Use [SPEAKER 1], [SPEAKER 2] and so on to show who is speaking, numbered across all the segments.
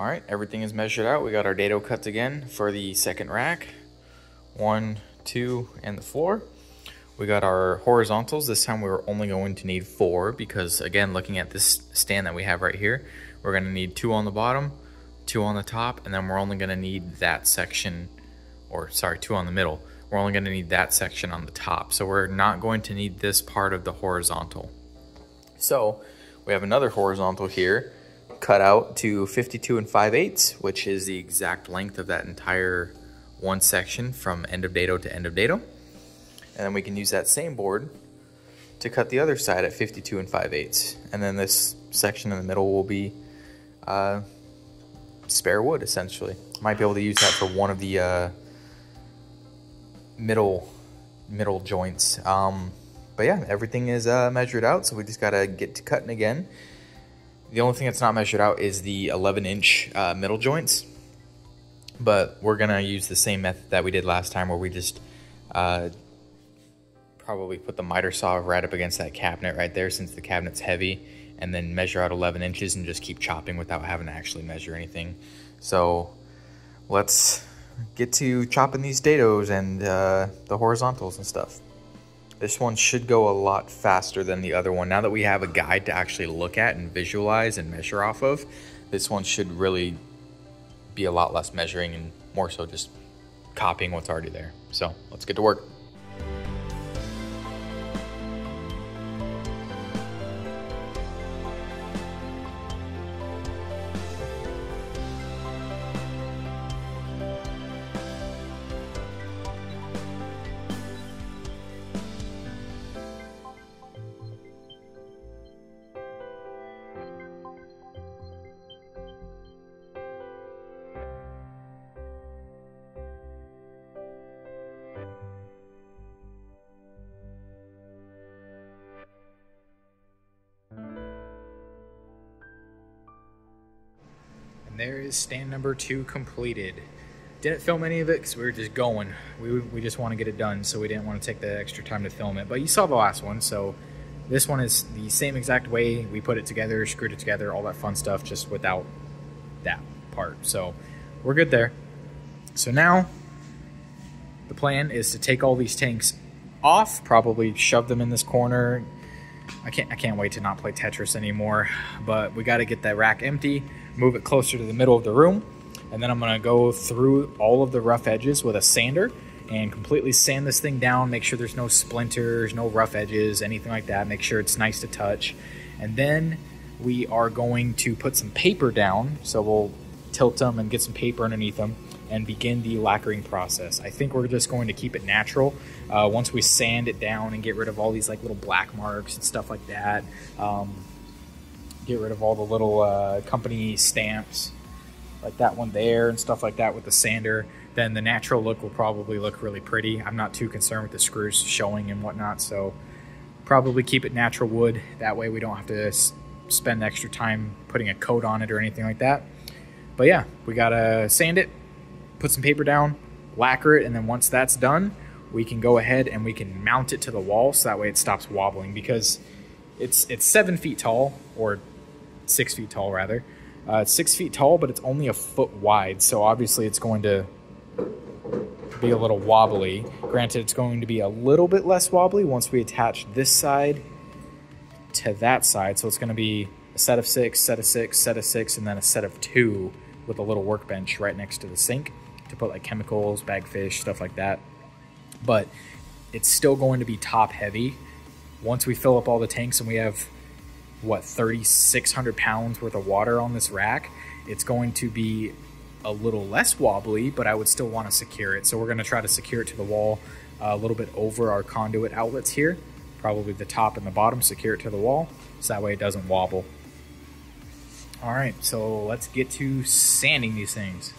[SPEAKER 1] All right, everything is measured out. We got our dado cuts again for the second rack. 1, 2, and the floor. We got our horizontals. This time we were only going to need 4 because, again, looking at this stand that we have right here, we're going to need 2 on the bottom, 2 on the top, and then we're only going to need that section, or sorry, 2 on the middle. We're only going to need that section on the top. So we're not going to need this part of the horizontal. So we have another horizontal here cut out to 52 5/8, which is the exact length of that entire one section from end of dado to end of dado. And then we can use that same board to cut the other side at 52 5/8. And then this section in the middle will be spare wood, essentially. Might be able to use that for one of the middle joints. But yeah, everything is measured out, so we just gotta get to cutting again. The only thing that's not measured out is the 11-inch middle joints, but we're gonna use the same method that we did last time, where we just probably put the miter saw right up against that cabinet right there, since the cabinet's heavy, and then measure out 11 inches and just keep chopping without having to actually measure anything. So let's get to chopping these dados and the horizontals and stuff. This one should go a lot faster than the other one. Now that we have a guide to actually look at and visualize and measure off of, this one should really be a lot less measuring and more so just copying what's already there. So let's get to work. There is stand number 2 completed. Didn't film any of it because we were just going. We just want to get it done, so we didn't want to take the extra time to film it. But you saw the last one, so this one is the same exact way we put it together, screwed it together, all that fun stuff, just without that part. So we're good there. So now the plan is to take all these tanks off, probably shove them in this corner. I can't wait to not play Tetris anymore, but we got to get that rack empty, move it closer to the middle of the room, and then I'm going to go through all of the rough edges with a sander and completely sand this thing down, make sure there's no splinters, no rough edges, anything like that, make sure it's nice to touch. And then we are going to put some paper down, so we'll tilt them and get some paper underneath them and begin the lacquering process. I think we're just going to keep it natural. Once we sand it down and get rid of all these like little black marks and stuff like that, get rid of all the little company stamps like that one there and stuff like that with the sander, then the natural look will probably look really pretty. I'm not too concerned with the screws showing and whatnot, so probably keep it natural wood. That way we don't have to spend extra time putting a coat on it or anything like that. But yeah, we gotta sand it, put some paper down, lacquer it, and then once that's done, we can go ahead and we can mount it to the wall, so that way it stops wobbling, because it's 7 feet tall, or 6 feet tall rather. It's 6 feet tall, but it's only a foot wide, so obviously it's going to be a little wobbly. Granted, it's going to be a little bit less wobbly once we attach this side to that side, so it's going to be a set of 6, set of 6, set of 6, and then a set of 2 with a little workbench right next to the sink to put like chemicals, bag fish, stuff like that. But it's still going to be top heavy. Once we fill up all the tanks and we have, what, 3,600 pounds worth of water on this rack, it's going to be a little less wobbly, but I would still want to secure it. So we're going to try to secure it to the wall a little bit over our conduit outlets here, probably the top and the bottom, secure it to the wall, so that way it doesn't wobble. All right, so let's get to sanding these things.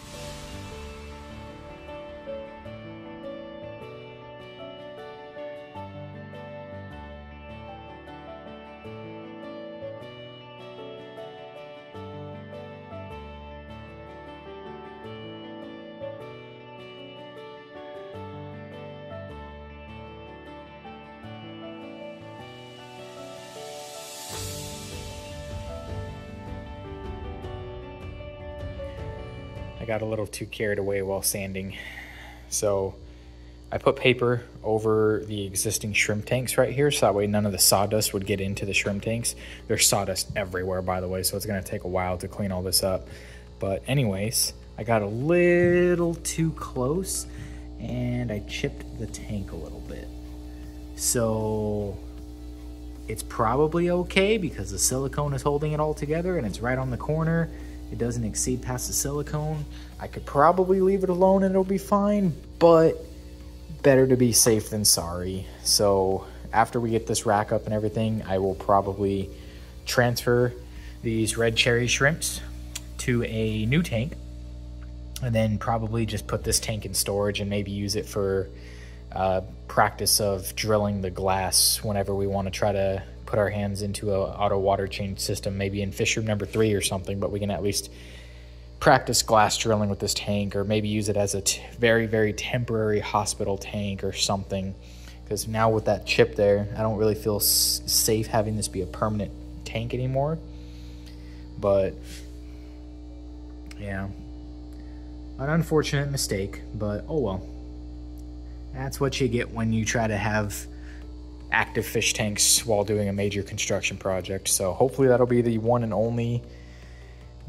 [SPEAKER 1] I got a little too carried away while sanding. So I put paper over the existing shrimp tanks right here, so that way none of the sawdust would get into the shrimp tanks. There's sawdust everywhere, by the way, so it's gonna take a while to clean all this up. But anyways, I got a little too close and I chipped the tank a little bit. So it's probably okay because the silicone is holding it all together and it's right on the corner. It doesn't exceed past the silicone. I could probably leave it alone and it'll be fine, but better to be safe than sorry. So after we get this rack up and everything, I will probably transfer these red cherry shrimps to a new tank and then probably just put this tank in storage and maybe use it for practice of drilling the glass whenever we want to try to put our hands into a auto water change system, maybe in fish room number 3 or something, but we can at least practice glass drilling with this tank, or maybe use it as a very, very temporary hospital tank or something. Because now with that chip there, I don't really feel safe having this be a permanent tank anymore. But yeah, an unfortunate mistake, but oh well. That's what you get when you try to have active fish tanks while doing a major construction project. So hopefully that'll be the one and only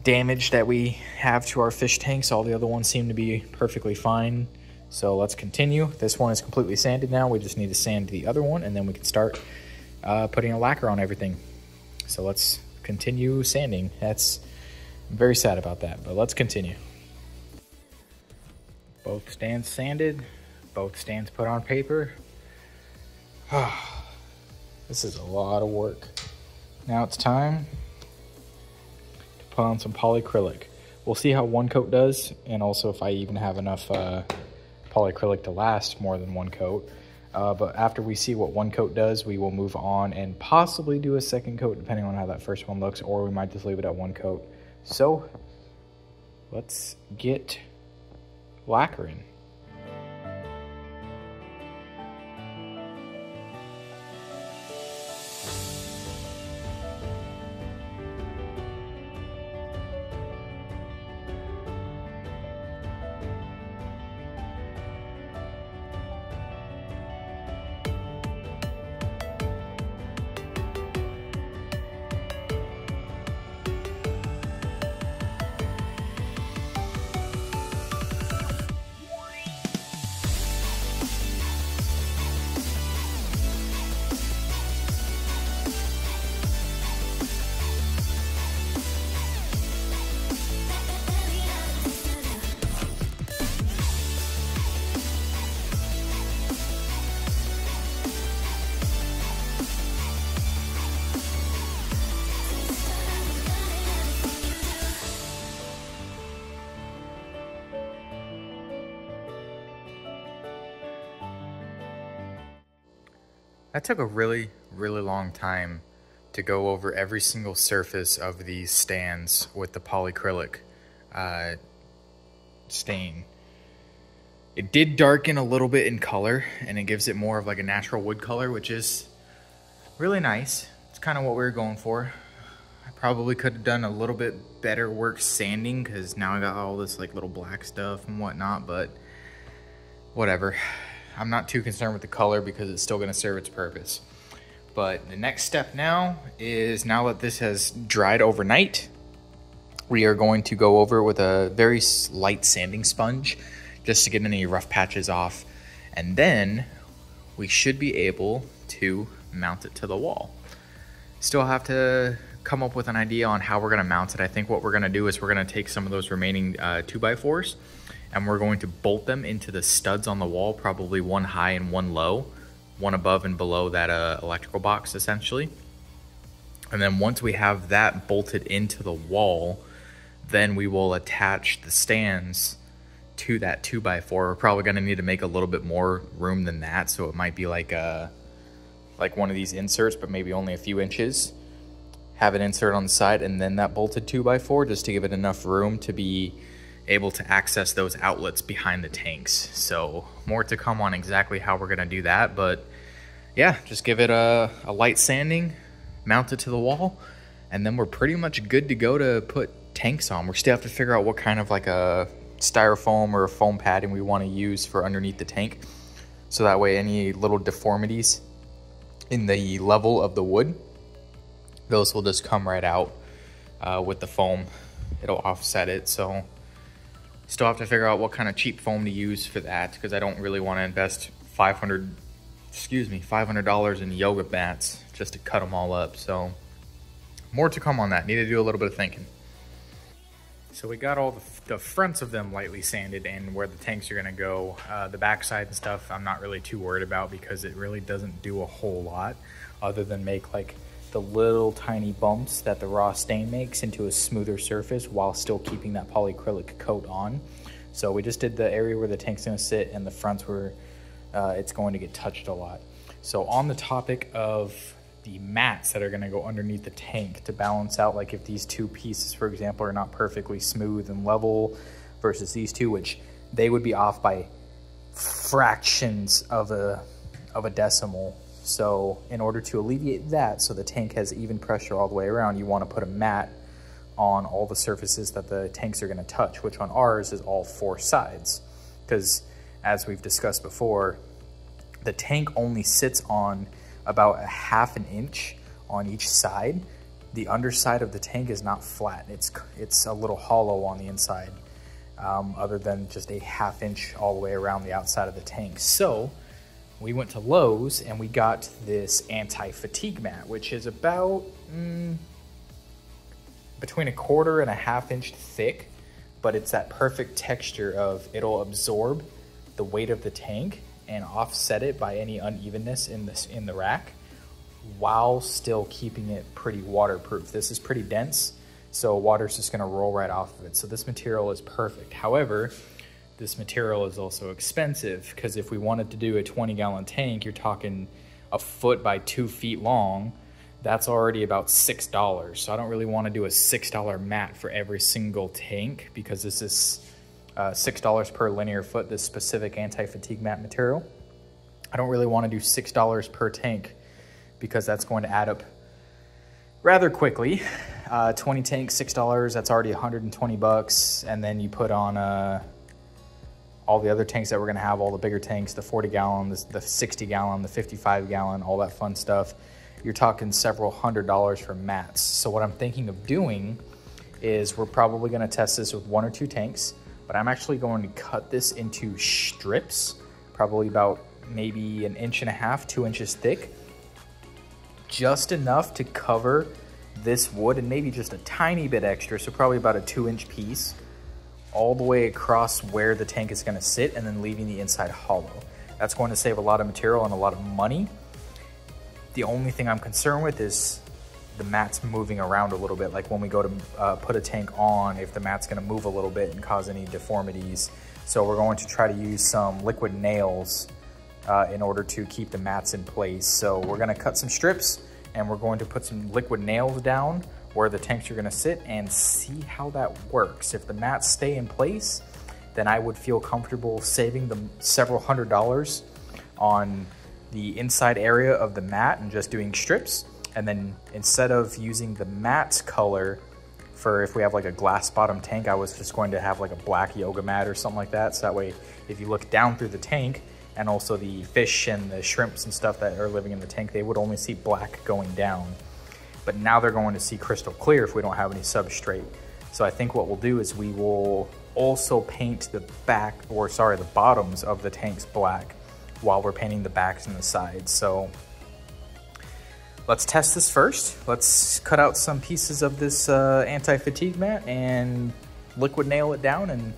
[SPEAKER 1] damage that we have to our fish tanks. All the other ones seem to be perfectly fine. So let's continue. This one is completely sanded now. We just need to sand the other one and then we can start putting a lacquer on everything. So let's continue sanding. I'm very sad about that, but let's continue. Both stands sanded, both stands put on paper. This is a lot of work. Now it's time to put on some polyacrylic. We'll see how one coat does, and also if I even have enough polyacrylic to last more than one coat. But after we see what one coat does, we will move on and possibly do a second coat depending on how that first one looks, or we might just leave it at one coat. So let's get lacquering. That took a really, really long time to go over every single surface of these stands with the polyacrylic stain. It did darken a little bit in color, and it gives it more of like a natural wood color, which is really nice. It's kind of what we were going for. I probably could have done a little bit better work sanding, because now I got all this like little black stuff and whatnot, but whatever. I'm not too concerned with the color because it's still going to serve its purpose. But the next step now is, now that this has dried overnight, we are going to go over it with a very light sanding sponge just to get any rough patches off. And then we should be able to mount it to the wall. Still have to come up with an idea on how we're going to mount it. I think what we're going to do is we're going to take some of those remaining 2x4s and we're going to bolt them into the studs on the wall, probably one high and one low, one above and below that electrical box essentially. And then once we have that bolted into the wall, then we will attach the stands to that 2x4. We're probably going to need to make a little bit more room than that, so it might be like one of these inserts, but maybe only a few inches. Have an insert on the side and then that bolted 2x4 just to give it enough room to be able to access those outlets behind the tanks. So more to come on exactly how we're gonna do that, but yeah, just give it a light sanding, mount it to the wall, and then we're pretty much good to go to put tanks on. We still have to figure out what kind of like a styrofoam or a foam padding we want to use for underneath the tank. So that way any little deformities in the level of the wood, those will just come right out with the foam. It'll offset it. So still have to figure out what kind of cheap foam to use for that, because I don't really want to invest $500 in yoga mats just to cut them all up. So more to come on that. Need to do a little bit of thinking. So we got all the fronts of them lightly sanded and where the tanks are going to go. The backside and stuff I'm not really too worried about, because it really doesn't do a whole lot other than make like the little tiny bumps that the raw stain makes into a smoother surface while still keeping that polyacrylic coat on. So we just did the area where the tank's going to sit and the fronts where it's going to get touched a lot. So on the topic of the mats that are going to go underneath the tank to balance out, like if these two pieces, for example, are not perfectly smooth and level versus these two, which they would be off by fractions of a decimal. So in order to alleviate that, so the tank has even pressure all the way around, you want to put a mat on all the surfaces that the tanks are going to touch, which on ours is all four sides. Because as we've discussed before, the tank only sits on about a ½ inch on each side. The underside of the tank is not flat. It's a little hollow on the inside, other than just a ½ inch all the way around the outside of the tank. So we went to Lowe's and we got this anti-fatigue mat, which is about between 1/4 and a ½ inch thick, but it's that perfect texture of it'll absorb the weight of the tank and offset it by any unevenness in the rack, while still keeping it pretty waterproof. This is pretty dense, so water's just gonna roll right off of it. So this material is perfect. However, this material is also expensive, because if we wanted to do a 20-gallon tank, you're talking 1 foot by 2 feet long. That's already about $6. So I don't really want to do a $6 mat for every single tank, because this is $6 per linear foot, this specific anti-fatigue mat material. I don't really want to do $6 per tank, because that's going to add up rather quickly. 20 tanks, $6, that's already $120. And then you put on all the other tanks that we're going to have, all the bigger tanks, the 40-gallon, the 60-gallon, the 55-gallon, all that fun stuff. You're talking several $100s for mats. So what I'm thinking of doing is we're probably going to test this with 1 or 2 tanks, but I'm actually going to cut this into strips, probably about maybe 1.5 inches, 2 inches thick, just enough to cover this wood, and maybe just a tiny bit extra, so probably about a 2-inch piece, all the way across where the tank is going to sit, and then leaving the inside hollow. That's going to save a lot of material and a lot of money. The only thing I'm concerned with is the mat's moving around a little bit. Like when we go to put a tank on, if the mat's gonna move a little bit and cause any deformities. So we're going to try to use some liquid nails in order to keep the mats in place. So we're gonna cut some strips and we're going to put some liquid nails down where the tanks are gonna sit and see how that works. If the mats stay in place, then I would feel comfortable saving them several $100s on the inside area of the mat and just doing strips. And then instead of using the mat's color for if we have like a glass bottom tank, I was just going to have like a black yoga mat or something like that. So that way, if you look down through the tank, and also the fish and the shrimps and stuff that are living in the tank, they would only see black going down. But now they're going to see crystal clear if we don't have any substrate. So I think what we'll do is we will also paint the bottoms of the tanks black while we're painting the backs and the sides. So let's test this first. Let's cut out some pieces of this anti-fatigue mat and liquid nail it down and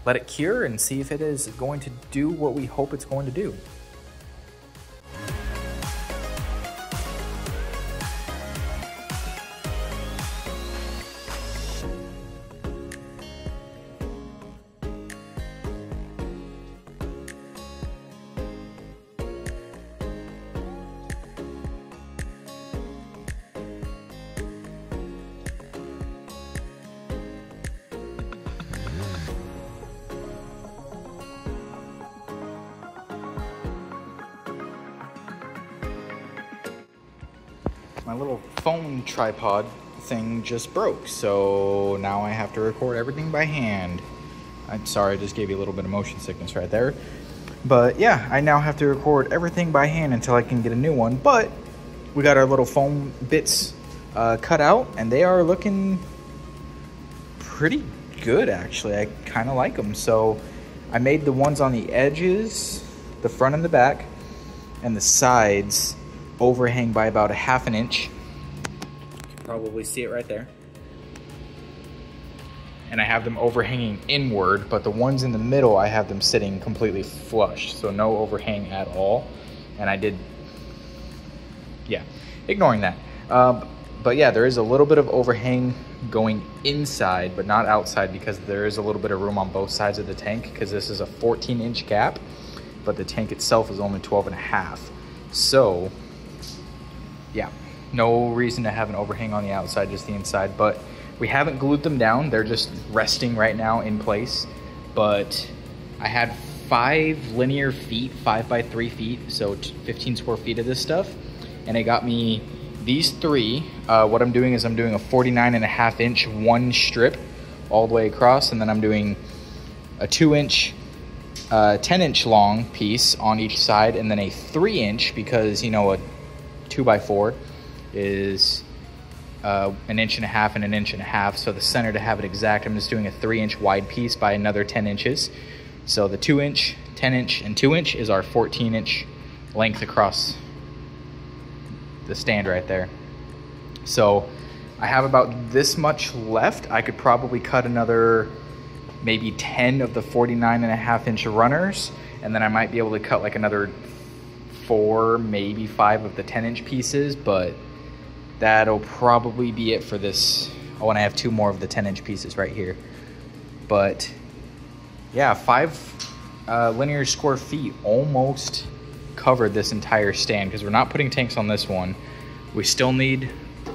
[SPEAKER 1] let it cure and see if it is going to do what we hope it's going to do. My little phone tripod thing just broke, so now I have to record everything by hand. I'm sorry, I just gave you a little bit of motion sickness right there. But yeah, I now have to record everything by hand until I can get a new one. But we got our little foam bits cut out, and they are looking pretty good, actually. I kind of like them. So I made the ones on the edges, the front and the back, and the sides overhang by about 1/2 inch. You can probably see it right there. And I have them overhanging inward, but the ones in the middle, I have them sitting completely flush, so no overhang at all. And I did, yeah, ignoring that. But yeah, there is a little bit of overhang going inside, but not outside, because there is a little bit of room on both sides of the tank, because this is a 14-inch gap, but the tank itself is only 12.5. So yeah, no reason to have an overhang on the outside, just the inside. But we haven't glued them down. They're just resting right now in place. But I had 5 linear feet, 5 by 3 feet, so 15 square feet of this stuff. And it got me these 3. What I'm doing is I'm doing a 49.5 inch one strip all the way across. And then I'm doing a 2-inch, 10-inch long piece on each side. And then a 3-inch, because, you know, a 2x4 is 1.5 inches and 1.5 inches. So the center, to have it exact, I'm just doing a 3-inch wide piece by another 10 inches. So the 2-inch, 10-inch, and 2-inch is our 14-inch length across the stand right there. So I have about this much left. I could probably cut another maybe 10 of the 49.5 inch runners, and then I might be able to cut like another 4, maybe 5 of the 10-inch pieces, but that'll probably be it for this. Oh, and I have 2 more of the 10-inch pieces right here. But yeah, 5 linear square feet almost covered this entire stand, because we're not putting tanks on this one. We still need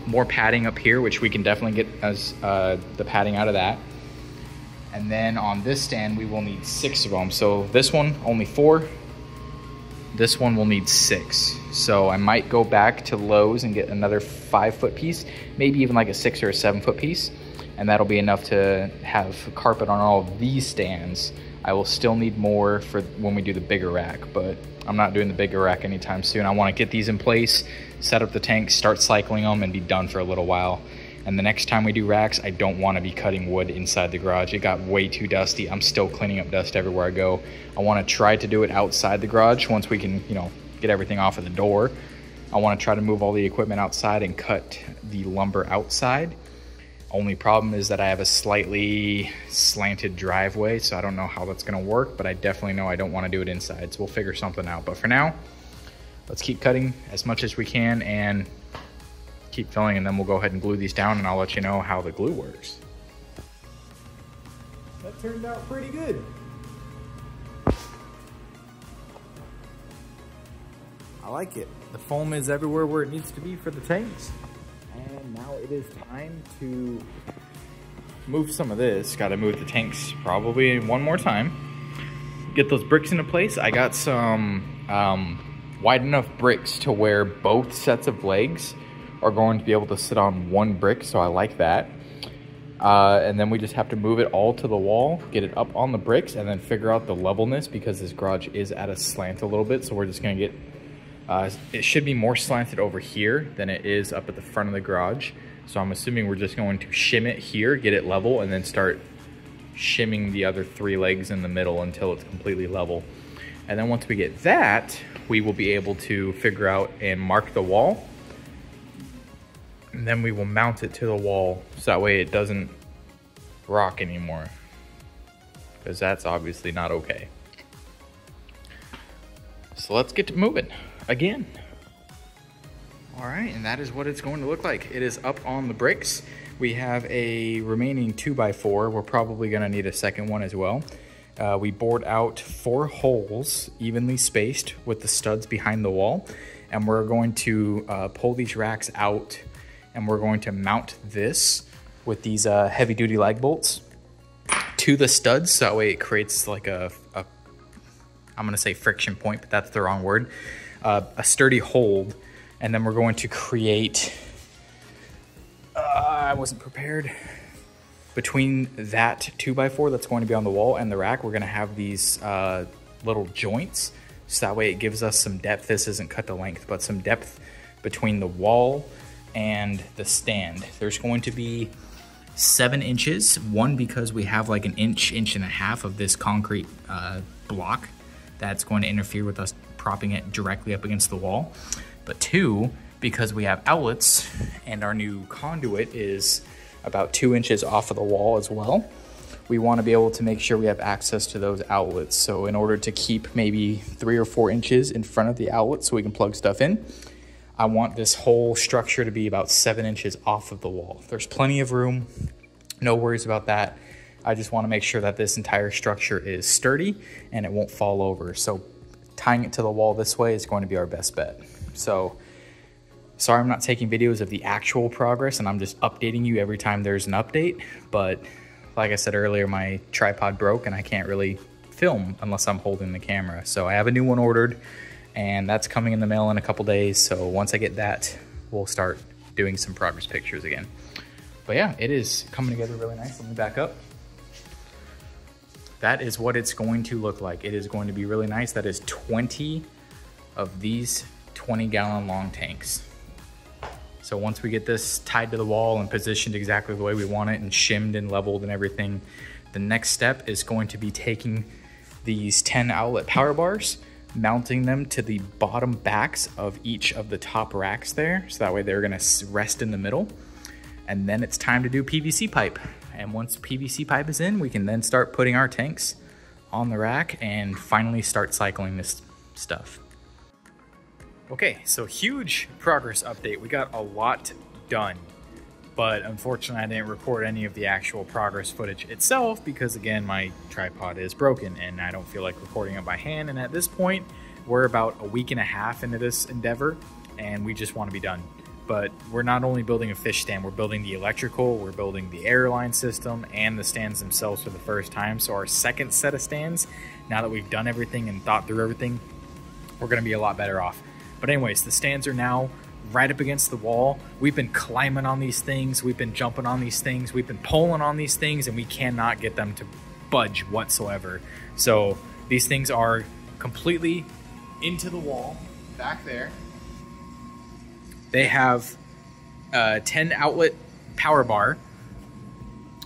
[SPEAKER 1] more padding up here, which we can definitely get as the padding out of that. And then on this stand, we will need 6 of them. So this one, only 4. This one will need 6. So I might go back to Lowe's and get another 5-foot piece, maybe even like a 6 or a 7-foot piece. And that'll be enough to have carpet on all of these stands. I will still need more for when we do the bigger rack, but I'm not doing the bigger rack anytime soon. I want to get these in place, set up the tanks, start cycling them, and be done for a little while. And the next time we do racks, I don't want to be cutting wood inside the garage. It got way too dusty. I'm still cleaning up dust everywhere I go. I want to try to do it outside the garage once we can, you know, get everything off of the door. I want to try to move all the equipment outside and cut the lumber outside. Only problem is that I have a slightly slanted driveway, so I don't know how that's going to work, but I definitely know I don't want to do it inside, so we'll figure something out. But for now, let's keep cutting as much as we can and keep filling, and then we'll go ahead and glue these down, and I'll let you know how the glue works. That turned out pretty good. I like it. The foam is everywhere where it needs to be for the tanks. And now it is time to move some of this. Got to move the tanks probably one more time. Get those bricks into place. I got some wide enough bricks to where both sets of legs are going to be able to sit on one brick, so I like that. And then we just have to move it all to the wall, get it up on the bricks, and then figure out the levelness, because this garage is at a slant a little bit, so we're just gonna get, it should be more slanted over here than it is up at the front of the garage. So I'm assuming we're just going to shim it here, get it level, and then start shimming the other 3 legs in the middle until it's completely level. And then once we get that, we will be able to figure out and mark the wall. And then we will mount it to the wall, so that way it doesn't rock anymore, because that's obviously not okay. So let's get to moving again. All right, and that is what it's going to look like. It is up on the bricks. We have a remaining 2x4. We're probably gonna need a second one as well. We bored out 4 holes evenly spaced with the studs behind the wall, and we're going to pull these racks out, and we're going to mount this with these heavy duty lag bolts to the studs, so that way it creates like a I'm gonna say friction point, but that's the wrong word, a sturdy hold. And then we're going to create, I wasn't prepared. between that 2x4 that's going to be on the wall and the rack, we're gonna have these little joints. So that way it gives us some depth. This isn't cut to length, but some depth between the wall and the stand. There's going to be 7 inches. One, because we have like an inch and a half of this concrete block that's going to interfere with us propping it directly up against the wall. But 2, because we have outlets and our new conduit is about 2 inches off of the wall as well. We want to be able to make sure we have access to those outlets. So in order to keep maybe 3 or 4 inches in front of the outlet so we can plug stuff in, I want this whole structure to be about 7 inches off of the wall. There's plenty of room, no worries about that. I just want to make sure that this entire structure is sturdy and it won't fall over. So tying it to the wall this way is going to be our best bet. So sorry I'm not taking videos of the actual progress and I'm just updating you every time there's an update. But like I said earlier, my tripod broke and I can't really film unless I'm holding the camera. So I have a new one ordered and that's coming in the mail in a couple days. So once I get that, we'll start doing some progress pictures again. But yeah, it is coming together really nice. Let me back up. That is what it's going to look like. It is going to be really nice. That is 20 of these 20-gallon long tanks. So once we get this tied to the wall and positioned exactly the way we want it and shimmed and leveled and everything, the next step is going to be taking these 10 outlet power bars, mounting them to the bottom backs of each of the top racks there. So that way they're gonna rest in the middle. And then it's time to do PVC pipe. And once PVC pipe is in, we can then start putting our tanks on the rack and finally start cycling this stuff. Okay, so huge progress update. We got a lot done, but unfortunately I didn't record any of the actual progress footage itself because again, my tripod is broken and I don't feel like recording it by hand. And at this point, we're about a week and a half into this endeavor and we just want to be done. But we're not only building a fish stand, we're building the electrical, we're building the airline system and the stands themselves for the first time. So our second set of stands, now that we've done everything and thought through everything, we're gonna be a lot better off. But anyways, the stands are now right up against the wall. We've been climbing on these things, we've been jumping on these things, we've been pulling on these things, and we cannot get them to budge whatsoever. So these things are completely into the wall back there. They have a 10 outlet power bar,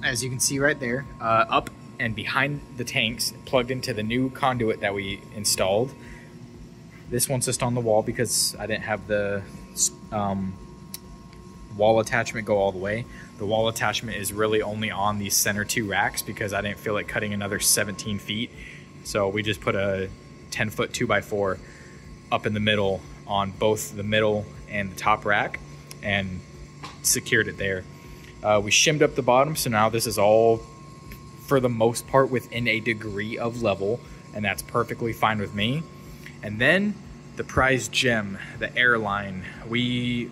[SPEAKER 1] as you can see right there, up and behind the tanks, plugged into the new conduit that we installed. This one's just on the wall because I didn't have the wall attachment go all the way. The wall attachment is really only on these center 2 racks because I didn't feel like cutting another 17 feet. So we just put a 10-foot 2x4 up in the middle on both the middle and the top rack and secured it there. We shimmed up the bottom, so now this is all for the most part within a degree of level, and that's perfectly fine with me. And then the prize gem, the airline, we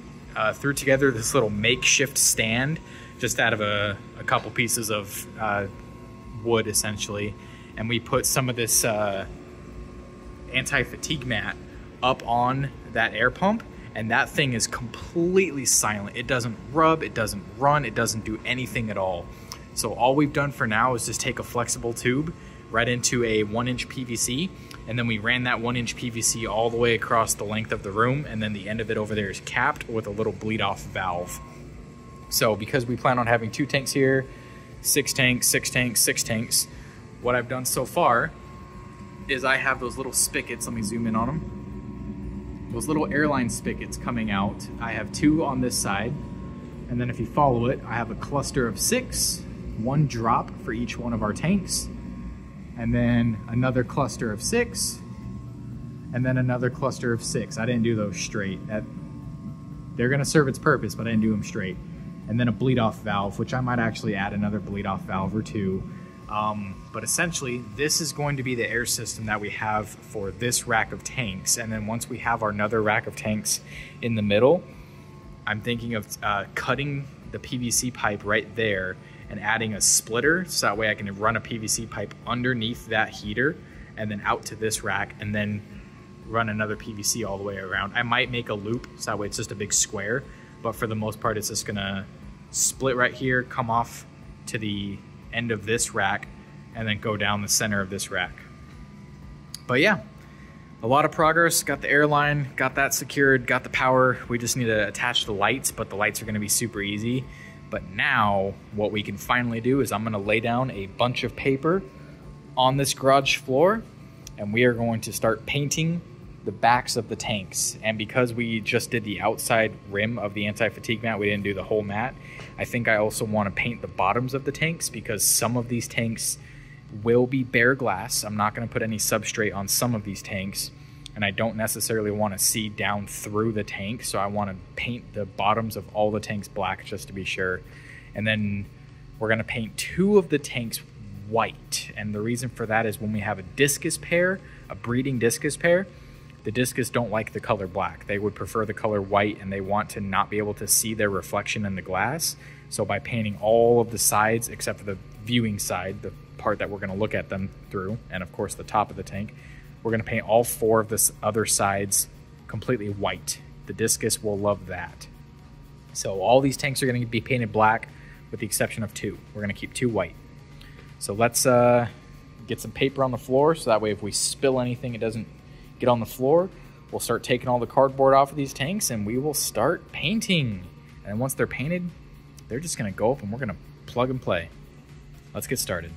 [SPEAKER 1] threw together this little makeshift stand just out of a couple pieces of wood essentially, and we put some of this anti-fatigue mat up on that air pump, and that thing is completely silent. It doesn't rub, it doesn't run, it doesn't do anything at all. So all we've done for now is just take a flexible tube right into a 1-inch PVC, and then we ran that 1-inch PVC all the way across the length of the room, and then the end of it over there is capped with a little bleed off valve. So because we plan on having 2 tanks here, 6 tanks, 6 tanks, 6 tanks, what I've done so far is I have those little spigots. Let me zoom in on them. Those little airline spigots coming out. I have 2 on this side, and then if you follow it, I have a cluster of 6, 1 drop for each one of our tanks, and then another cluster of 6, and then another cluster of 6. I didn't do those straight. They're gonna serve its purpose, but I didn't do them straight. And then a bleed off valve, which I might actually add another bleed off valve or 2. But essentially, this is going to be the air system that we have for this rack of tanks. And then once we have our another rack of tanks in the middle, I'm thinking of cutting the PVC pipe right there and adding a splitter, so that way I can run a PVC pipe underneath that heater and then out to this rack and then run another PVC all the way around. I might make a loop, so that way it's just a big square, but for the most part, it's just gonna split right here, come off to the end of this rack and then go down the center of this rack. But yeah, a lot of progress. Got the air line, got that secured, got the power. We just need to attach the lights, but the lights are gonna be super easy. But now what we can finally do is I'm gonna lay down a bunch of paper on this garage floor, and we are going to start painting the backs of the tanks. And because we just did the outside rim of the anti-fatigue mat, we didn't do the whole mat, I think I also want to paint the bottoms of the tanks, because some of these tanks will be bare glass. I'm not going to put any substrate on some of these tanks, and I don't necessarily want to see down through the tank, so I want to paint the bottoms of all the tanks black just to be sure. And then we're going to paint 2 of the tanks white, and the reason for that is when we have a discus pair, a breeding discus pair, the discus don't like the color black. They would prefer the color white, and they want to not be able to see their reflection in the glass. So by painting all of the sides except for the viewing side, the part that we're going to look at them through, and of course the top of the tank, we're going to paint all 4 of the other sides completely white. The discus will love that. So all these tanks are going to be painted black with the exception of 2. We're going to keep 2 white. So let's get some paper on the floor, so that way if we spill anything, it doesn't get on the floor. We'll start taking all the cardboard off of these tanks, and we will start painting. And once they're painted, they're just going to go up, and we're going to plug and play. Let's get started.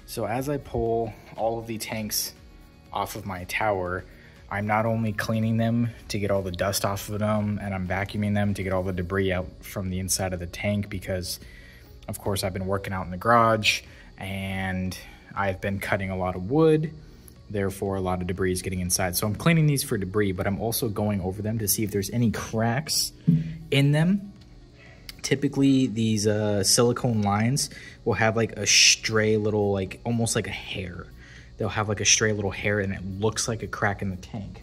[SPEAKER 1] So as I pull all of the tanks off of my tower, I'm not only cleaning them to get all the dust off of them, and I'm vacuuming them to get all the debris out from the inside of the tank, because of course I've been working out in the garage and I've been cutting a lot of wood, therefore a lot of debris is getting inside. So I'm cleaning these for debris, but I'm also going over them to see if there's any cracks in them. Typically these silicone lines will have like a stray little, like almost like a hair. They'll have like a stray little hair, and it looks like a crack in the tank.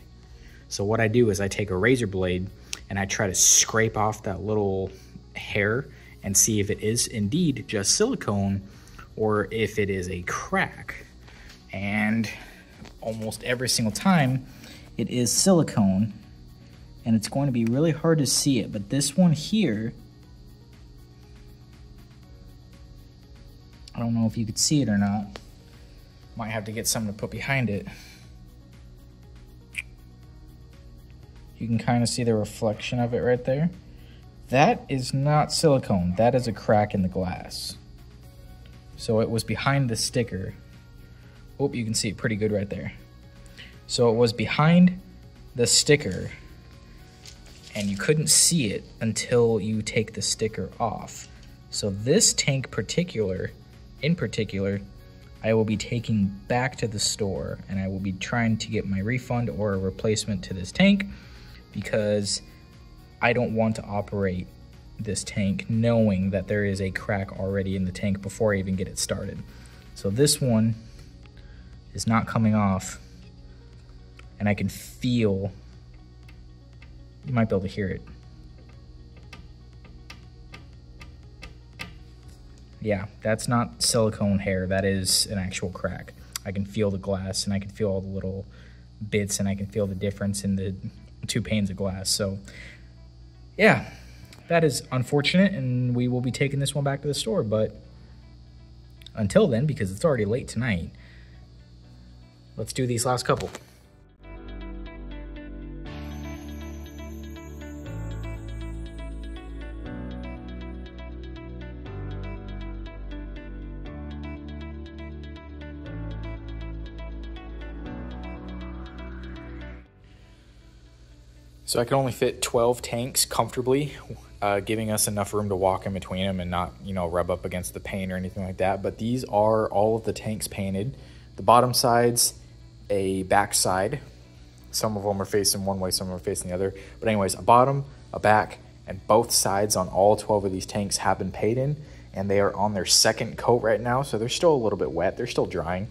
[SPEAKER 1] So what I do is I take a razor blade and I try to scrape off that little hair and see if it is indeed just silicone or if it is a crack. And almost every single time it is silicone, and it's going to be really hard to see it, but this one here, I don't know if you could see it or not. Might have to get something to put behind it. You can kind of see the reflection of it right there. That is not silicone. That is a crack in the glass. So it was behind the sticker. Oh, you can see it pretty good right there. So it was behind the sticker, and you couldn't see it until you take the sticker off. So this tank in particular, I will be taking back to the store, and I will be trying to get my refund or a replacement to this tank, because I don't want to operate this tank knowing that there is a crack already in the tank before I even get it started. So this one is not coming off, and I can feel, you might be able to hear it. Yeah, that's not silicone hair, that is an actual crack. I can feel the glass, and I can feel all the little bits, and I can feel the difference in the 2 panes of glass. So yeah, that is unfortunate, and we will be taking this one back to the store. But until then, because it's already late tonight, let's do these last couple. So I can only fit 12 tanks comfortably, giving us enough room to walk in between them and not, rub up against the paint or anything like that. But these are all of the tanks painted. The bottom side's a back side. Some of them are facing one way, some of them are facing the other. But anyways, a bottom, a back, and both sides on all 12 of these tanks have been painted, and they are on their 2nd coat right now, so they're still a little bit wet. They're still drying.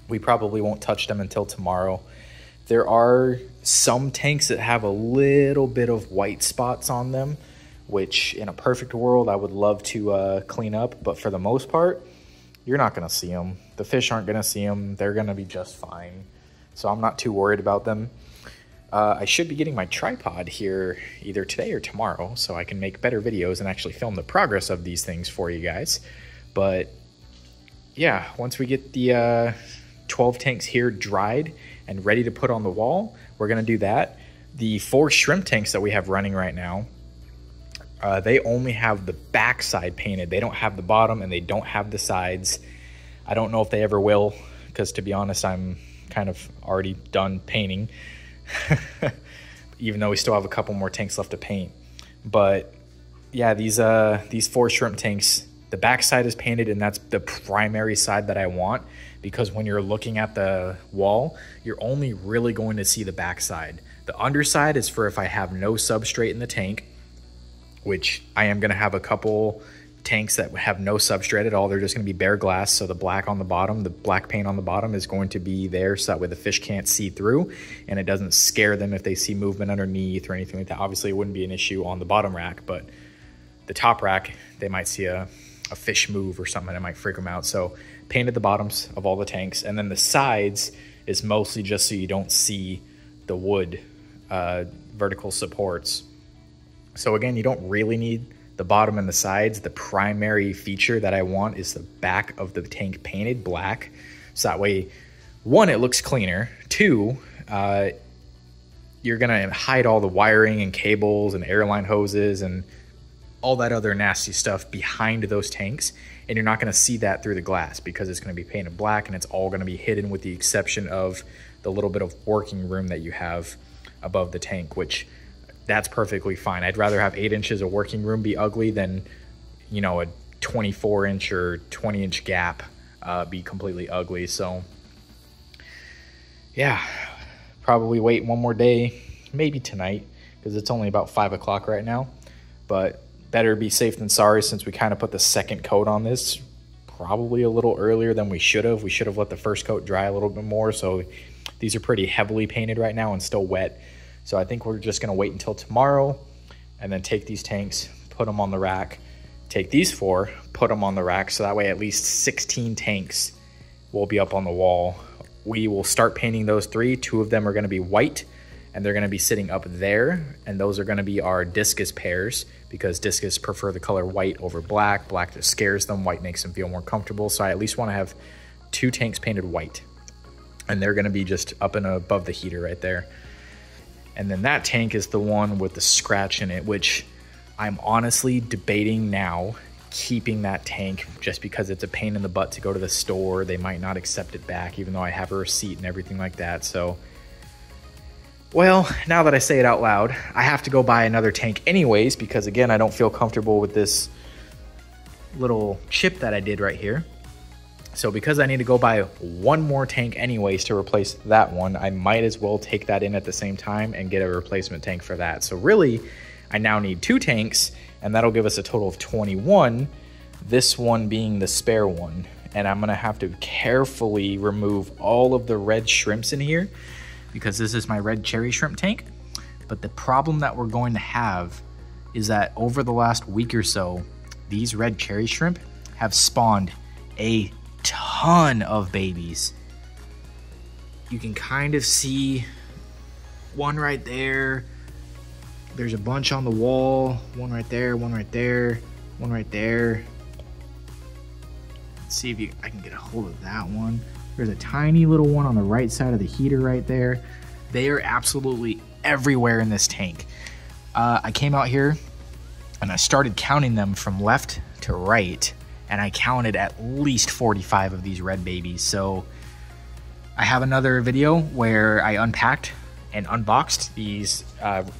[SPEAKER 1] We probably won't touch them until tomorrow. There are some tanks that have a little bit of white spots on them, which in a perfect world I would love to clean up, but for the most part, you're not going to see them. The fish aren't going to see them. They're going to be just fine. So I'm not too worried about them. I should be getting my tripod here either today or tomorrow so I can make better videos and actually film the progress of these things for you guys. But yeah, once we get the 12 tanks here dried and ready to put on the wall, we're going to do that. The 4 shrimp tanks that we have running right now, they only have the back side painted. They don't have the bottom and they don't have the sides. I don't know if they ever will, because to be honest, I'm kind of already done painting, even though we still have a couple more tanks left to paint. But yeah, these 4 shrimp tanks, the back side is painted, and that's the primary side that I want, because when you're looking at the wall, you're only really going to see the back side. The underside is for if I have no substrate in the tank, which I am going to have a couple tanks that have no substrate at all. They're just going to be bare glass. So the black on the bottom, the black paint on the bottom is going to be there so that way the fish can't see through and it doesn't scare them if they see movement underneath or anything like that. Obviously, it wouldn't be an issue on the bottom rack, but the top rack, they might see a fish move or something that might freak them out. So painted the bottoms of all the tanks, and then the sides is mostly just so you don't see the wood vertical supports. So again, you don't really need the bottom and the sides. The primary feature that I want is the back of the tank painted black. So that way, 1, it looks cleaner. 2, you're gonna hide all the wiring and cables and airline hoses and all that other nasty stuff behind those tanks. And you're not gonna see that through the glass because it's gonna be painted black and it's all gonna be hidden with the exception of the little bit of working room that you have above the tank, which that's perfectly fine. I'd rather have 8 inches of working room be ugly than, you know, a 24-inch or 20-inch gap be completely ugly. So yeah, probably wait one more day, maybe tonight, because it's only about 5 o'clock right now. But better be safe than sorry, since we kind of put the second coat on this probably a little earlier than we should have. We should have let the first coat dry a little bit more. So these are pretty heavily painted right now and still wet. So I think we're just gonna wait until tomorrow and then take these tanks, put them on the rack, take these 4, put them on the rack, so that way at least 16 tanks will be up on the wall. We will start painting those 3. 2 of them are gonna be white and they're gonna be sitting up there, and those are gonna be our discus pairs because discus prefer the color white over black. Black just scares them, white makes them feel more comfortable. So I at least wanna have 2 tanks painted white, and they're gonna be just up and above the heater right there. And then that tank is the one with the scratch in it, which I'm honestly debating now keeping that tank just because it's a pain in the butt to go to the store. They might not accept it back, even though I have a receipt and everything like that. So, well, now that I say it out loud, I have to go buy another tank anyways, because again, I don't feel comfortable with this little chip that I did right here. So because I need to go buy 1 more tank anyways to replace that one, I might as well take that in at the same time and get a replacement tank for that. So really, I now need 2 tanks, and that'll give us a total of 21, this one being the spare one. And I'm gonna have to carefully remove all of the red shrimps in here because this is my red cherry shrimp tank. But the problem that we're going to have is that over the last week or so, these red cherry shrimp have spawned a ton of babies. You can kind of see one right there. There's a bunch on the wall. One right there, one right there, one right there. Let's see if I can get a hold of that one. There's a tiny little one on the right side of the heater right there. They are absolutely everywhere in this tank. I came out here and I started counting them from left to right, and I counted at least 45 of these red babies. So I have another video where I unpacked and unboxed these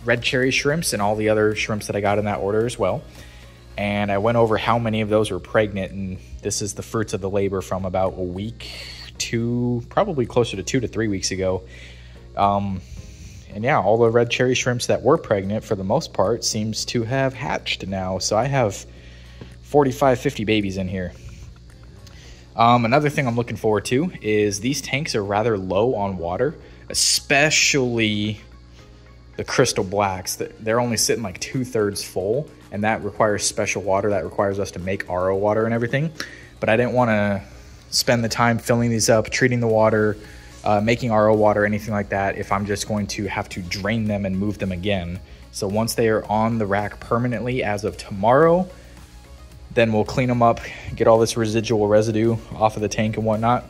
[SPEAKER 1] red cherry shrimps and all the other shrimps that I got in that order as well. And I went over how many of those were pregnant, and this is the fruits of the labor from about a week to probably closer to 2 to 3 weeks ago. And yeah, all the red cherry shrimps that were pregnant for the most part seems to have hatched now. So I have 45, 50 babies in here. Another thing I'm looking forward to is these tanks are rather low on water, especially the crystal blacks, they're only sitting like 2/3 full, and that requires special water. That requires us to make RO water and everything. But I didn't want to spend the time filling these up, treating the water, making RO water, anything like that, if I'm just going to have to drain them and move them again. So once they are on the rack permanently as of tomorrow, then we'll clean them up, get all this residual residue off of the tank and whatnot,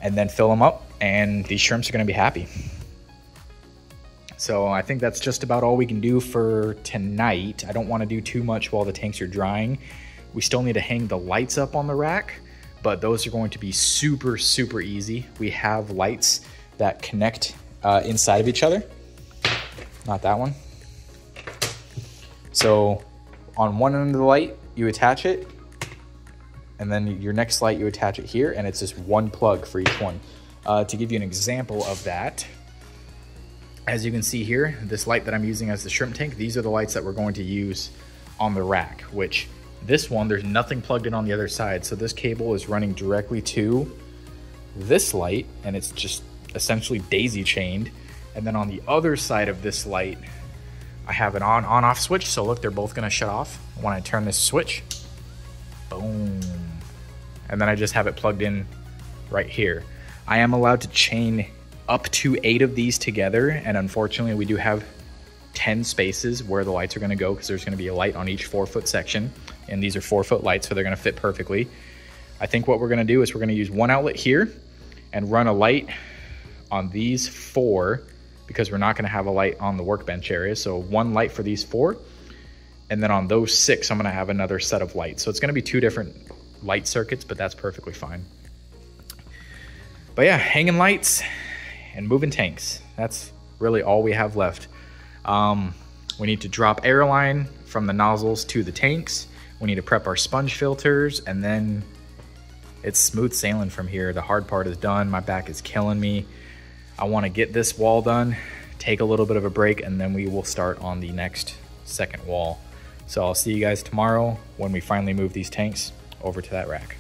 [SPEAKER 1] and then fill them up, and these shrimps are gonna be happy. So I think that's just about all we can do for tonight. I don't wanna do too much while the tanks are drying. We still need to hang the lights up on the rack, but those are going to be super, super easy. We have lights that connect inside of each other. Not that one. So on one end of the light, you attach it, and then your next light, you attach it here, and it's just one plug for each one. To give you an example of that, as you can see here, this light that I'm using as the shrimp tank, these are the lights that we're going to use on the rack, which this one, there's nothing plugged in on the other side. So this cable is running directly to this light, and it's just essentially daisy chained. And then on the other side of this light, I have an on-off switch. So look, they're both gonna shut off when I turn this switch. Boom. And then I just have it plugged in right here. I am allowed to chain up to 8 of these together. And unfortunately, we do have 10 spaces where the lights are gonna go, because there's gonna be a light on each 4-foot section. And these are 4-foot lights, so they're gonna fit perfectly. I think what we're gonna do is we're gonna use one outlet here and run a light on these 4, because we're not gonna have a light on the workbench area. So one light for these 4. And then on those 6, I'm gonna have another set of lights. So it's gonna be 2 different light circuits, but that's perfectly fine. But yeah, hanging lights and moving tanks. That's really all we have left. We need to drop air line from the nozzles to the tanks. We need to prep our sponge filters, and then it's smooth sailing from here. The hard part is done. My back is killing me. I want to get this wall done, take a little bit of a break, and then we will start on the next second wall. So I'll see you guys tomorrow when we finally move these tanks over to that rack.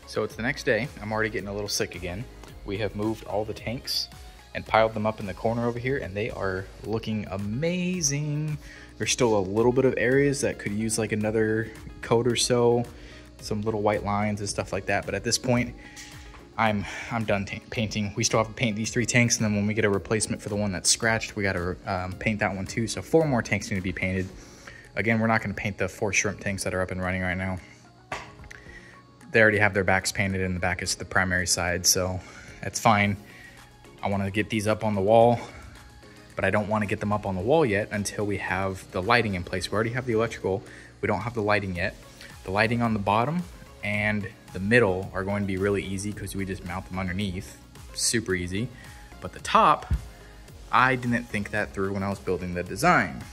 [SPEAKER 1] So it's the next day. I'm already getting a little sick again. We have moved all the tanks and piled them up in the corner over here, and they are looking amazing. There's still a little bit of areas that could use like another coat or so, some little white lines and stuff like that. But at this point, I'm done painting. We still have to paint these 3 tanks, and then when we get a replacement for the one that's scratched, we got to paint that one too. So 4 more tanks need to be painted. Again, we're not going to paint the 4 shrimp tanks that are up and running right now. They already have their backs painted, and the back is the primary side, so that's fine. I want to get these up on the wall, but I don't want to get them up on the wall yet until we have the lighting in place. We already have the electrical. We don't have the lighting yet. The lighting on the bottom and the middle are going to be really easy because we just mount them underneath. Super easy. But the top, I didn't think that through when I was building the design.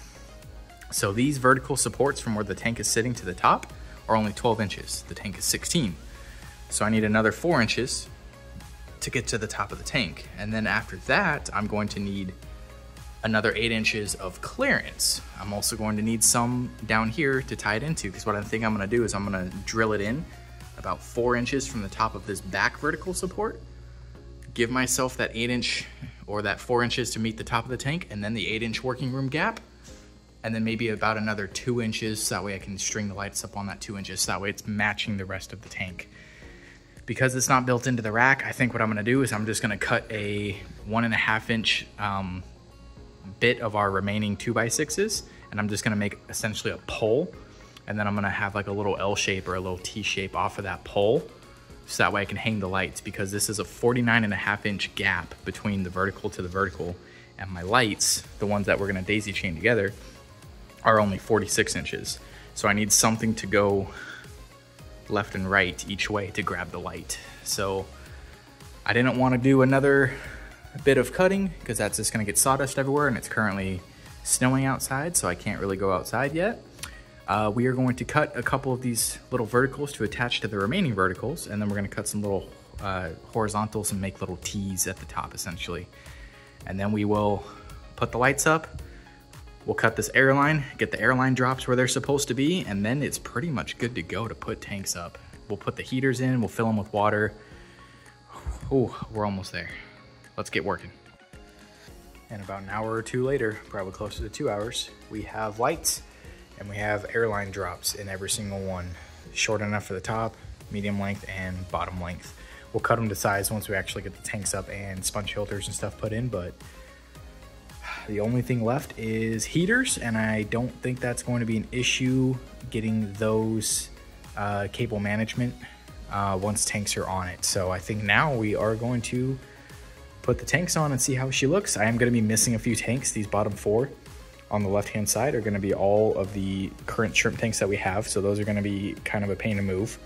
[SPEAKER 1] So these vertical supports from where the tank is sitting to the top are only 12 inches. The tank is 16. So I need another 4 inches to get to the top of the tank. And then after that, I'm going to need another 8 inches of clearance. I'm also going to need some down here to tie it into, because what I think I'm gonna do is I'm gonna drill it in about 4 inches from the top of this back vertical support, give myself that 8 inch or that 4 inches to meet the top of the tank, and then the 8 inch working room gap, and then maybe about another 2 inches, so that way I can string the lights up on that 2 inches, so that way it's matching the rest of the tank. Because it's not built into the rack, I think what I'm gonna do is I'm just gonna cut a 1.5 inch bit of our remaining 2x6s, and I'm just gonna make essentially a pole, and then I'm gonna have like a little L shape or a little T shape off of that pole, so that way I can hang the lights, because this is a 49.5 inch gap between the vertical to the vertical, and my lights, the ones that we're gonna daisy chain together, are only 46 inches. So I need something to go left and right each way to grab the light. So I didn't want to do another bit of cutting, because that's just going to get sawdust everywhere, and it's currently snowing outside, so I can't really go outside yet. We are going to cut a couple of these little verticals to attach to the remaining verticals, and then we're going to cut some little horizontals and make little T's at the top essentially. And then we will put the lights up. We'll cut this airline, get the airline drops where they're supposed to be, and then it's pretty much good to go to put tanks up. We'll put the heaters in, we'll fill them with water. Ooh, we're almost there. Let's get working. And about an hour or two later, probably closer to 2 hours, we have lights and we have airline drops in every single one. Short enough for the top, medium length, and bottom length. We'll cut them to size once we actually get the tanks up and sponge filters and stuff put in, but the only thing left is heaters, and I don't think that's going to be an issue getting those cable management once tanks are on it. So I think now we are going to put the tanks on and see how she looks. I am going to be missing a few tanks. These bottom 4 on the left hand side are going to be all of the current shrimp tanks that we have, so those are going to be kind of a pain to move.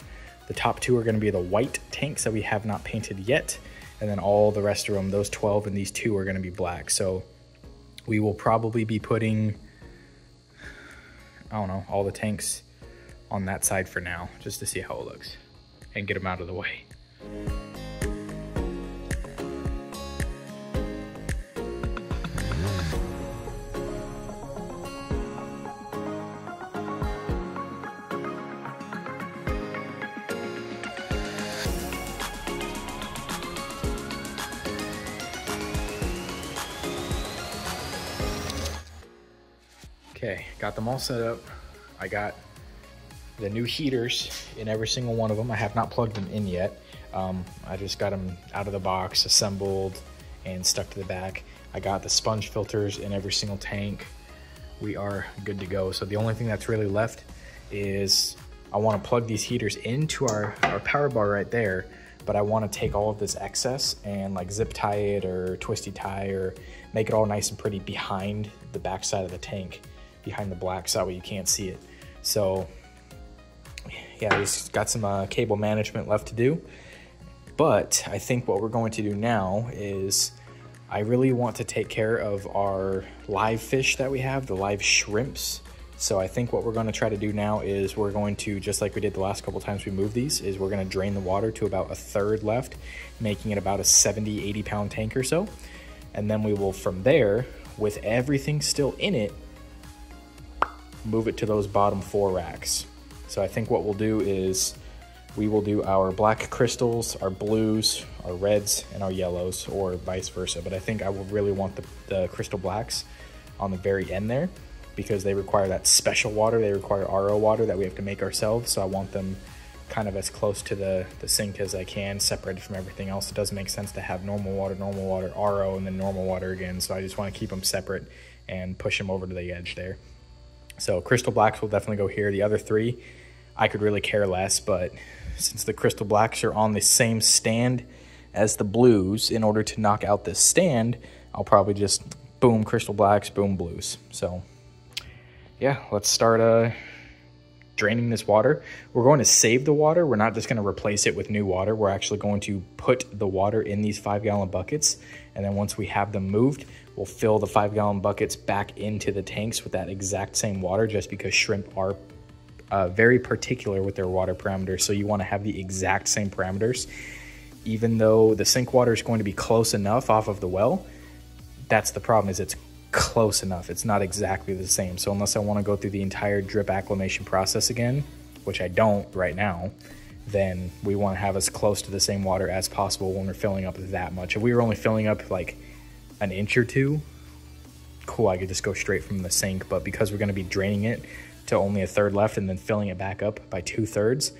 [SPEAKER 1] The top 2 are going to be the white tanks that we have not painted yet, and then all the rest of them, those 12 and these 2, are going to be black. So we will probably be putting, I don't know, all the tanks on that side for now, just to see how it looks and get them out of the way. Okay, got them all set up. I got the new heaters in every single one of them. I have not plugged them in yet. I just got them out of the box, assembled, and stuck to the back. I got the sponge filters in every single tank. We are good to go. So the only thing that's really left is I want to plug these heaters into our power bar right there, but I want to take all of this excess and like zip tie it or twisty tie or make it all nice and pretty behind the back side of the tank, behind the black, so that way you can't see it. So yeah, we've got some cable management left to do, but I think what we're going to do now is I really want to take care of our live fish that we have, the live shrimps. So I think what we're going to try to do now is we're going to, just like we did the last couple times we moved these, is we're going to drain the water to about 1/3 left, making it about a 70-80 pound tank or so. And then we will, from there, with everything still in it, move it to those bottom 4 racks. So I think what we'll do is we will do our black crystals, our blues, our reds, and our yellows, or vice versa. But I think I will really want the crystal blacks on the very end there, because they require that special water. They require RO water that we have to make ourselves. So I want them kind of as close to the sink as I can, separated from everything else. It doesn't make sense to have normal water, RO, and then normal water again. So I just want to keep them separate and push them over to the edge there. So crystal blacks will definitely go here. The other 3, I could really care less, but since the crystal blacks are on the same stand as the blues, in order to knock out this stand, I'll probably just boom crystal blacks, boom blues. So yeah, let's start draining this water. We're going to save the water. We're not just going to replace it with new water. We're actually going to put the water in these 5-gallon buckets, and then once we have them moved, we'll fill the 5-gallon buckets back into the tanks with that exact same water, just because shrimp are very particular with their water parameters. So you want to have the exact same parameters. Even though the sink water is going to be close enough off of the well, that's the problem, is it's close enough. It's not exactly the same. So unless I want to go through the entire drip acclimation process again, which I don't right now, then we want to have as close to the same water as possible when we're filling up that much. If we were only filling up like an inch or 2, cool, I could just go straight from the sink. But because we're going to be draining it to only 1/3 left and then filling it back up by 2/3,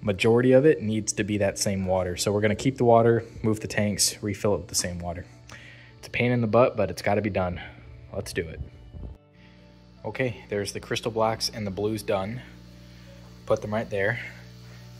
[SPEAKER 1] majority of it needs to be that same water. So we're going to keep the water, move the tanks, refill it with the same water. It's a pain in the butt, but it's got to be done. Let's do it. Okay, there's the crystal blacks and the blues done. Put them right there.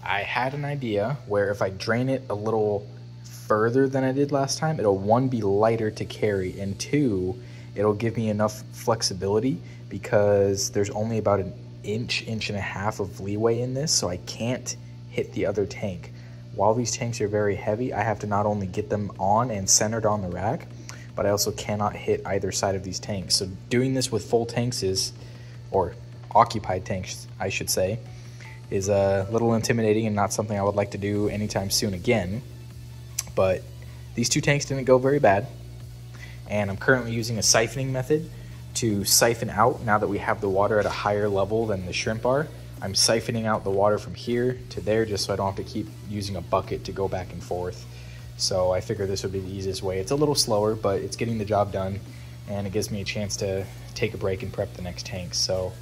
[SPEAKER 1] I had an idea where if I drain it a little further than I did last time, it'll 1, be lighter to carry, and 2, it'll give me enough flexibility, because there's only about an inch and a half of leeway in this, so I can't hit the other tank. While these tanks are very heavy, I have to not only get them on and centered on the rack, but I also cannot hit either side of these tanks. So doing this with full tanks is, or occupied tanks, I should say, is a little intimidating and not something I would like to do anytime soon again. But these 2 tanks didn't go very bad, and I'm currently using a siphoning method to siphon out. Now that we have the water at a higher level than the shrimp are, I'm siphoning out the water from here to there, just so I don't have to keep using a bucket to go back and forth. So I figured this would be the easiest way. It's a little slower, but it's getting the job done. and it gives me a chance to take a break and prep the next tank. So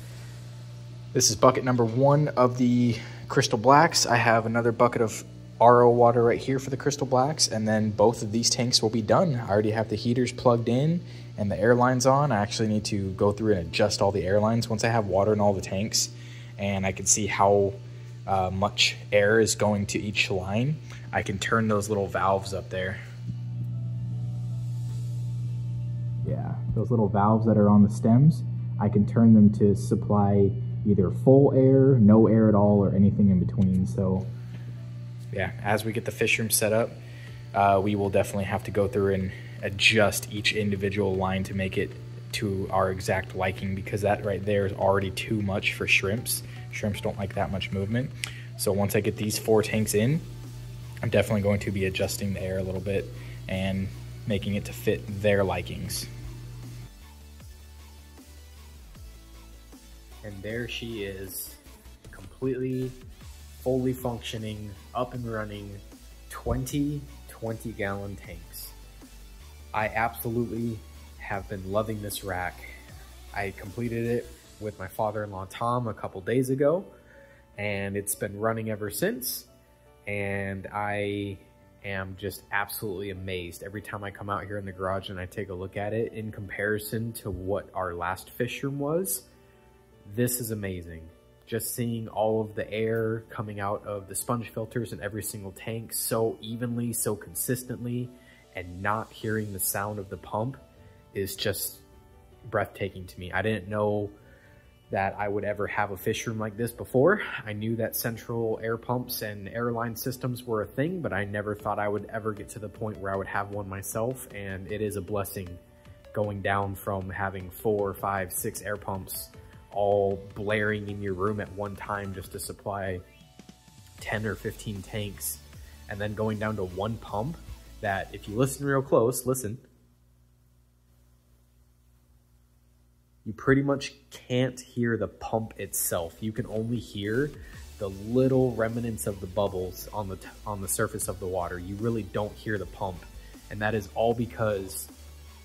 [SPEAKER 1] this is bucket number 1 of the Crystal Blacks. I have another bucket of RO water right here for the Crystal Blacks, and then both of these tanks will be done. I already have the heaters plugged in and the air lines on. I actually need to go through and adjust all the air lines once I have water in all the tanks, and I can see how much air is going to each line. I can turn those little valves up there. Yeah, those little valves that are on the stems, I can turn them to supply either full air, no air at all, or anything in between. So yeah, as we get the fish room set up, we will definitely have to go through and adjust each individual line to make it to our exact liking, because that right there is already too much for shrimps. Shrimps don't like that much movement. So once I get these 4 tanks in, I'm definitely going to be adjusting the air a little bit and making it to fit their likings. And there she is, completely, fully functioning, up and running, 20-gallon tanks. I absolutely have been loving this rack. I completed it with my father-in-law Tom a couple days ago, and it's been running ever since. And I am just absolutely amazed every time I come out here in the garage and I take a look at it in comparison to what our last fish room was. This is amazing. Just seeing all of the air coming out of the sponge filters in every single tank so evenly, so consistently, and not hearing the sound of the pump is just breathtaking to me. I didn't know that I would ever have a fish room like this before. I knew that central air pumps and airline systems were a thing, but I never thought I would ever get to the point where I would have one myself, and it is a blessing going down from having 4, 5, 6 air pumps all blaring in your room at one time just to supply 10 or 15 tanks, and then going down to one pump that, if you listen real close, listen, you pretty much can't hear the pump itself. You can only hear the little remnants of the bubbles on the surface of the water. You really don't hear the pump, and that is all because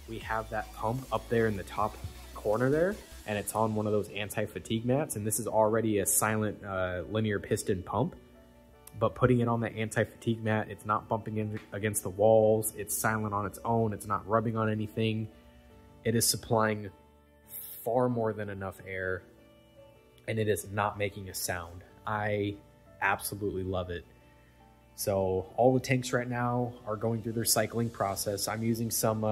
[SPEAKER 1] we have that pump up there in the top corner there, and it's on one of those anti-fatigue mats, and this is already a silent linear piston pump. But putting it on the anti-fatigue mat, it's not bumping against the walls, it's silent on its own, it's not rubbing on anything. It is supplying far more than enough air, and it is not making a sound. I absolutely love it. So all the tanks right now are going through their cycling process. I'm using some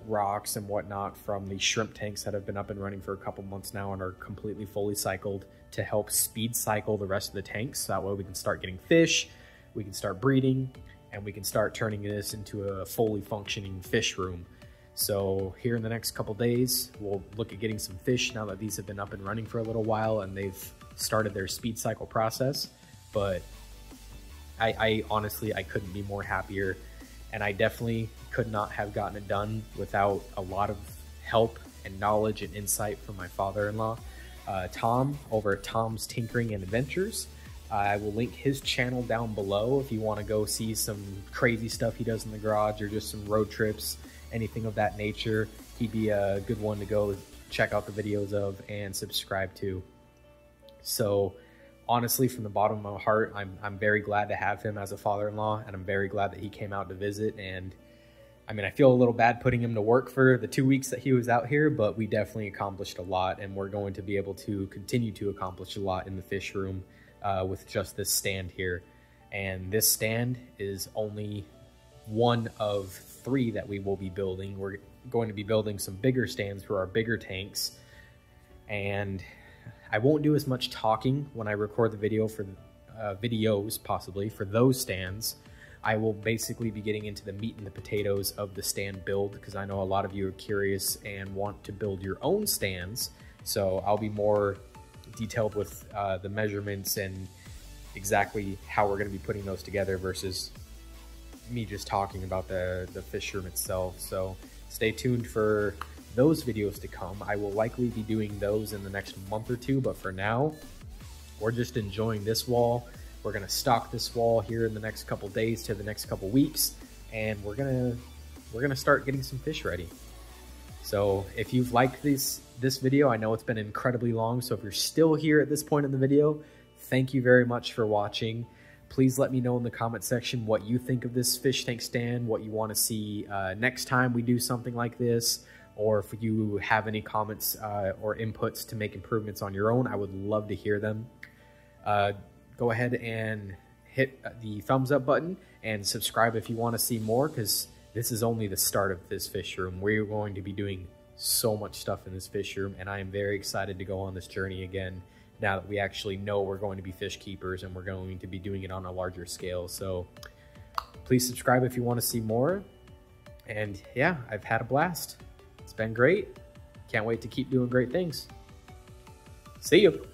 [SPEAKER 1] rocks and whatnot from the shrimp tanks that have been up and running for a couple months now and are completely fully cycled to help speed cycle the rest of the tanks. So that way we can start getting fish, we can start breeding, and we can start turning this into a fully functioning fish room. So here in the next couple days, we'll look at getting some fish now that these have been up and running for a little while and they've started their speed cycle process. But I honestly, I couldn't be more happier, and I definitely could not have gotten it done without a lot of help and knowledge and insight from my father-in-law, Tom, over at Tom's Tinkering and Adventures. I will link his channel down below if you want to go see some crazy stuff he does in the garage, or just some road trips, anything of that nature. He'd be a good one to go check out the videos of and subscribe to. So honestly, from the bottom of my heart, I'm very glad to have him as a father-in-law, and I'm very glad that he came out to visit. And I mean, I feel a little bad putting him to work for the 2 weeks that he was out here, but we definitely accomplished a lot, and we're going to be able to continue to accomplish a lot in the fish room with just this stand here. And this stand is only one of 3 that we will be building. We're going to be building some bigger stands for our bigger tanks, and I won't do as much talking when I record the video for videos, possibly, for those stands. I will basically be getting into the meat and the potatoes of the stand build, because I know a lot of you are curious and want to build your own stands. So I'll be more detailed with the measurements and exactly how we're going to be putting those together versus me just talking about the fish room itself. So stay tuned for those videos to come. I will likely be doing those in the next month or 2, but for now, we're just enjoying this wall. We're gonna stock this wall here in the next couple days to the next couple weeks, and we're gonna start getting some fish ready.
[SPEAKER 2] So if you've liked this video, I know it's been incredibly long. So if you're still here at this point in the video, thank you very much for watching. Please let me know in the comment section what you think of this fish tank stand, what you want to see next time we do something like this, or if you have any comments or inputs to make improvements on your own. I would love to hear them. Go ahead and hit the thumbs up button and subscribe if you want to see more, because this is only the start of this fish room. We're going to be doing so much stuff in this fish room, and I am very excited to go on this journey again now that we actually know we're going to be fish keepers and we're going to be doing it on a larger scale. So please subscribe if you want to see more. And yeah, I've had a blast. It's been great. Can't wait to keep doing great things. See you.